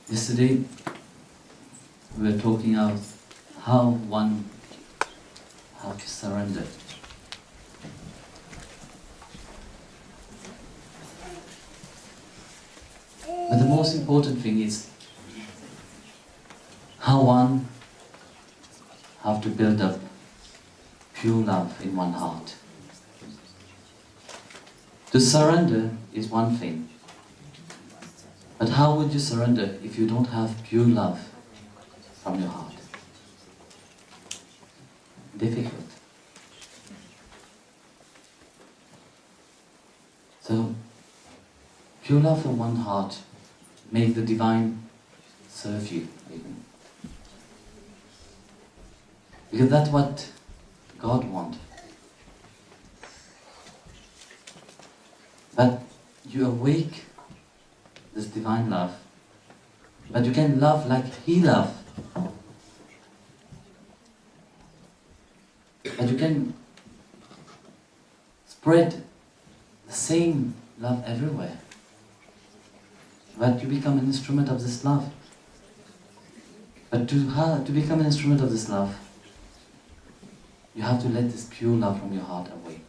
Yesterday we were talking about how one have to surrender. But the most important thing is how one have to build up pure love in one heart. To surrender is one thing, but how would you surrender if you don't have pure love from your heart? Difficult. So, pure love from one heart make the divine serve you even. Because that's what God wants. But you awake this divine love, but you can love like He loves. But you can spread the same love everywhere. But you become an instrument of this love. But to become an instrument of this love, you have to let this pure love from your heart away.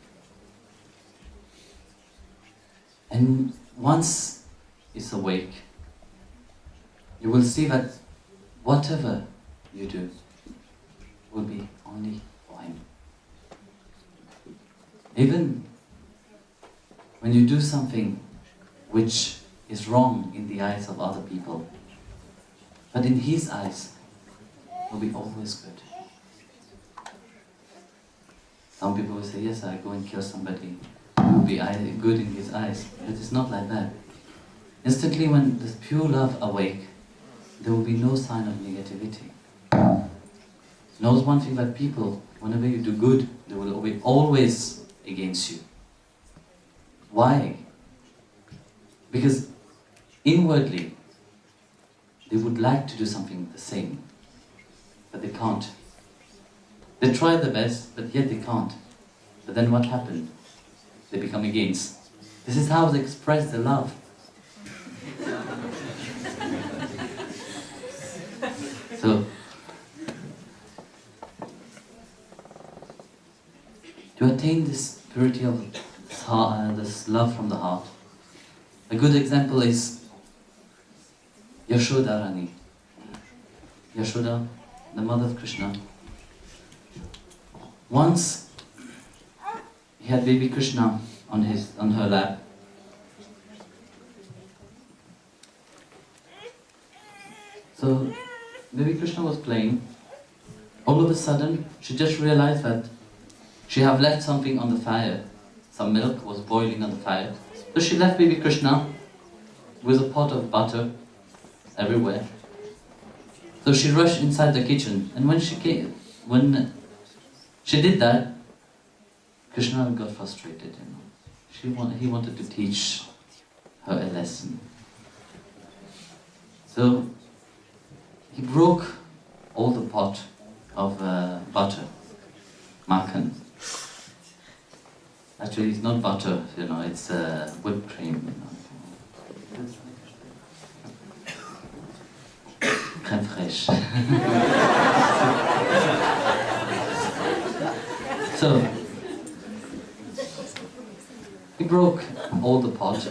And once it's awake, you will see that whatever you do will be only for Him. Even when you do something which is wrong in the eyes of other people, but in His eyes will be always good. Some people will say, yes, I go and kill somebody, it will be good in His eyes. But it's not like that. Instantly when this pure love awake, there will be no sign of negativity. Knows one thing that people, whenever you do good, they will be always against you. Why? Because inwardly, they would like to do something the same, but they can't. They try their best, but yet they can't. But then what happened? They become against. This is how they express their love. So, to attain this purity of this love from the heart, a good example is Yashoda Rani. Yashoda, the mother of Krishna. Once he had baby Krishna on her lap. So baby Krishna was playing. All of a sudden, she just realized that she had left something on the fire. Some milk was boiling on the fire. So she left baby Krishna with a pot of butter everywhere. So she rushed inside the kitchen, and when she did that, Krishna got frustrated. He wanted to teach her a lesson. So he broke all the pot of butter, makhan. Actually, it's not butter, it's whipped cream. Crème fraîche. So, he broke all the pot.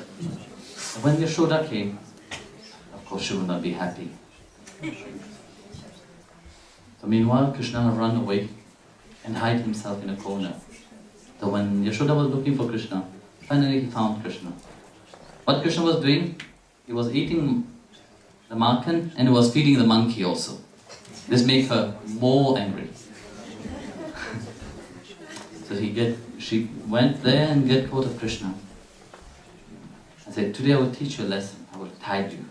When Yashoda came, of course she would not be happy. So meanwhile, Krishna ran away and hid himself in a corner. So when Yashoda was looking for Krishna, finally he found Krishna. What Krishna was doing, he was eating the makhan and he was feeding the monkey also. This made her more angry. So she went there and get hold of Krishna. I said, today I will teach you a lesson, I will tie you.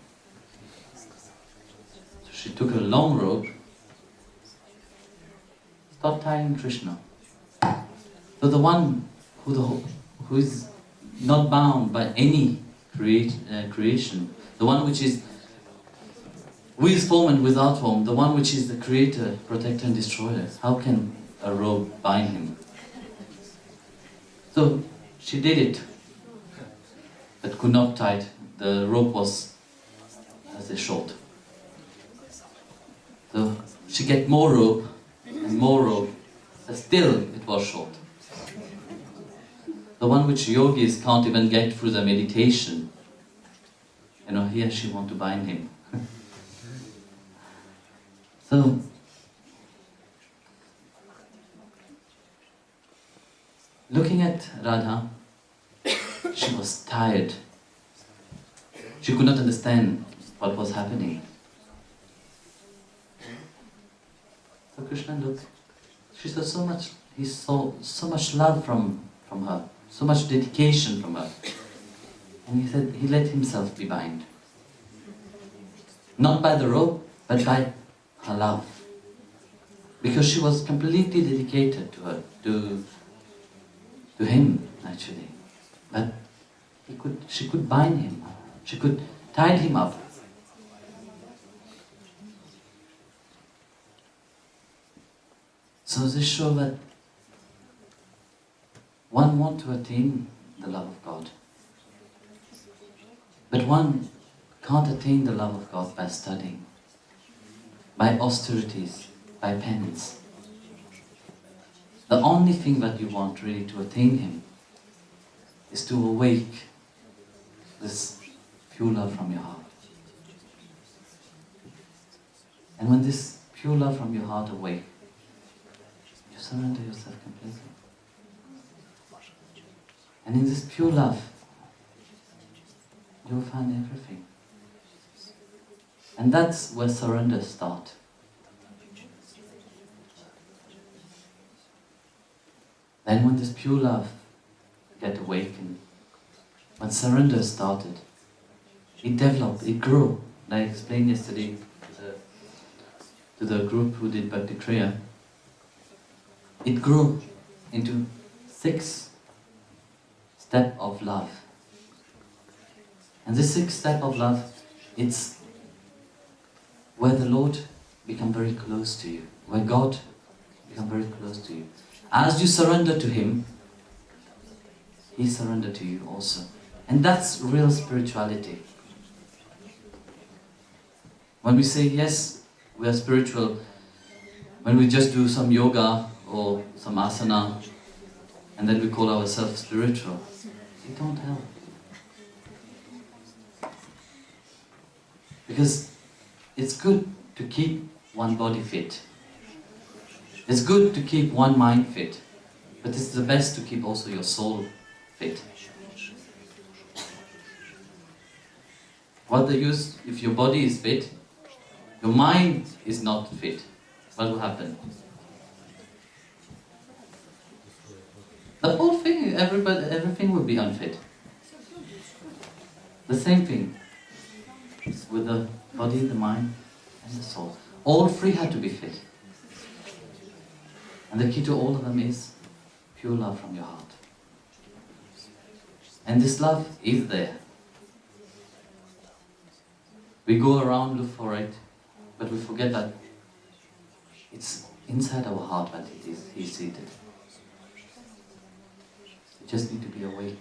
So she took a long rope, started tying Krishna. So the one who is not bound by any creation, the one which is with form and without form, the one which is the creator, protector and destroyer, how can a rope bind him? So she did it, but could not tie it. The rope was as a short. So she get more rope and more rope, but still it was short. The one which yogis can't even get through the meditation. You know, here she want to bind him. So, looking at Radha, she was tired. She could not understand what was happening. So Krishna looked. She saw so much. He saw so much love from her, so much dedication from her, and he said he let himself be bound, not by the rope, but by her love, because she was completely dedicated to her, to him actually. But she could bind him, she could tie him up. So this shows that one wants to attain the love of God, but one can't attain the love of God by studying, by austerities, by penance. The only thing that you want really to attain Him is to awake this pure love from your heart. And when this pure love from your heart awakes, you surrender yourself completely. And in this pure love, you will find everything. And that's where surrender starts. Then when this pure love get awakened, when surrender started, it developed, it grew. I explained yesterday to the group who did Bhakti Kriya. It grew into 6 steps of love. And this 6th step of love, it's where the Lord becomes very close to you, where God becomes very close to you. As you surrender to Him, He surrenders to you also. And that's real spirituality. When we say, yes, we are spiritual, when we just do some yoga or some asana, and then we call ourselves spiritual, it don't help. Because it's good to keep one body fit. It's good to keep one mind fit. But it's the best to keep also your soul fit. What the use if your body is fit, your mind is not fit? What will happen? The whole thing, everything will be unfit. The same thing with the body, the mind, and the soul. All 3 had to be fit. And the key to all of them is pure love from your heart. And this love is there. We go around, look for it, but we forget that it's inside our heart that He's seated. We just need to be awake.